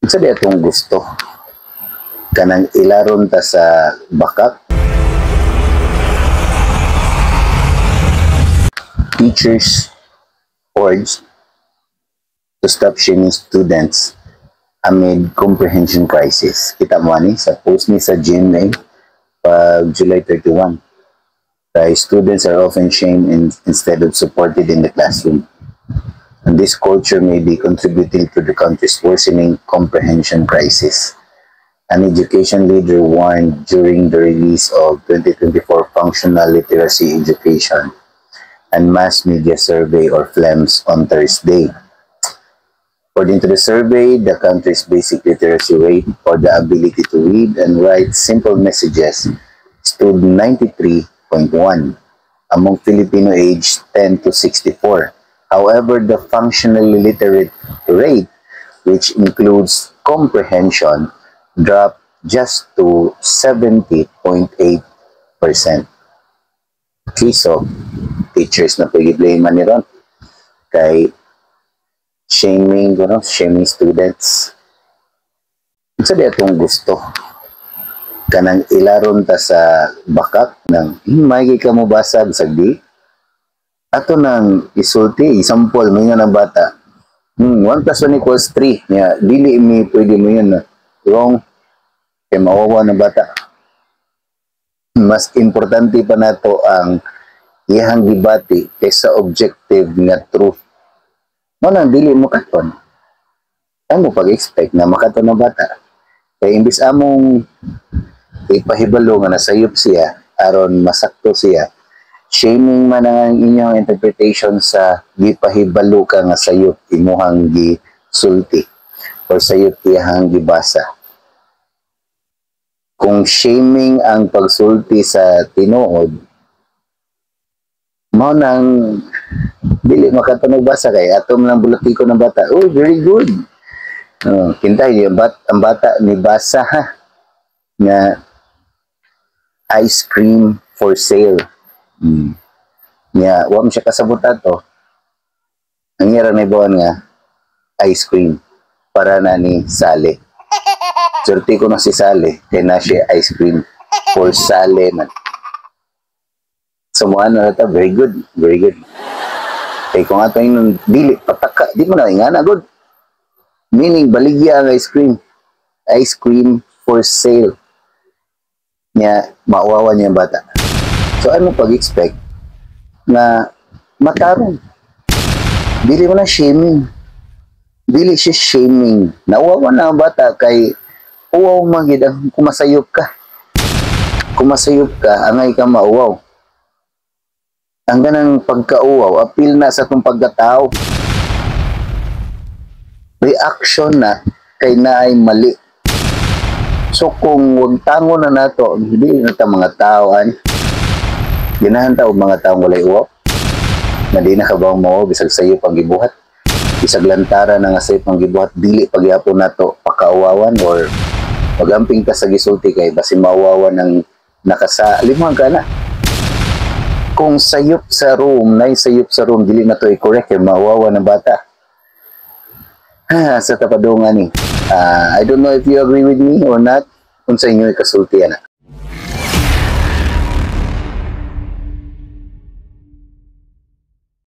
Sa di atong gusto kanang ilaron ta sa bakak. Teachers urged to stop shaming students amid comprehension crisis. Kita mo ni sa post ni sa GMA pag July 31. Kay students are often shamed instead of supported in the classroom. And this culture may be contributing to the country's worsening comprehension crisis. An education leader warned during the release of 2024 Functional Literacy Education and Mass Media Survey or FLEMS on Thursday. According to the survey, the country's basic literacy rate or the ability to read and write simple messages stood 93.1 among Filipino aged 10 to 64. However, the functionally literate rate, which includes comprehension, dropped just to 70.8%. Okay, so teachers na pag-blame ni ron kay shaming, shaming students. Sa di atong gusto kanang ilaron ta sa bakak ng may ka mo basag sagdi ato nang isulti example may nga ng bata 1 plus 1 equals 3 niya dili mi pwede mo yun wrong kay mawawa ng bata. Mas importante pa nato ang iyang debate kaysa objective nga truth. Mo nang dili mo katon. Ang mo pag-expect na makaton ng bata. Kaya imbis among ipahibalo nga nasayop siya aron masakto siya, shaming man ang inyong interpretation sa gipahibalo ka nga sayop imuhang gisulti or sayop iyang gibasa. Kung shaming ang pagsulti sa tinuod, mo nang dili makatunog basa kay atom lang bulatiko ng bata. Oh, very good. Kintay yung ang bata ni basa ha nga ice cream for sale. Nga, wa mo siya kasabutan to. Ang ira na ibuan nga ice cream para na ni Sally. Surti ko na si Sally kaya na siya ice cream for Sally man. So mo ano na ta, very good, very good. Kaya kung ato yung dili, pataka, di mo na ingana, good. Meaning, baligya ang ice cream. Ice cream for sale. Niya, mauwawa niya ang bata. So ano pag-expect na matarong? Dili mo na shaming. Dili siya shaming. Nauwawa na ang bata kay uwaw magid ang kumasayop ka. Kumasayop ka, angay ka mauwaw. Ang ganang pagkauwaw, appeal na sa itong pagkatao. Reaction na kay naay mali. So kung wag tango na nato, hindi na ta mga taoan. Ginahan ta og mga taong walay uwaw. Na di na kabaw mo bisag sayo pang gibuhat. Bisag lantara na nga sayo pang gibuhat, dili pagyapon nato pakauwawan or magamping ka sa gisulti kay basi mauwawan ng nakasalimuhan ka na. Kung sayop sa room, sayop sa room, dili na to i-correct, kaya mawawa ng bata. Sa tapadungan ni. I don't know if you agree with me or not, kung sa inyo ikasulti yan.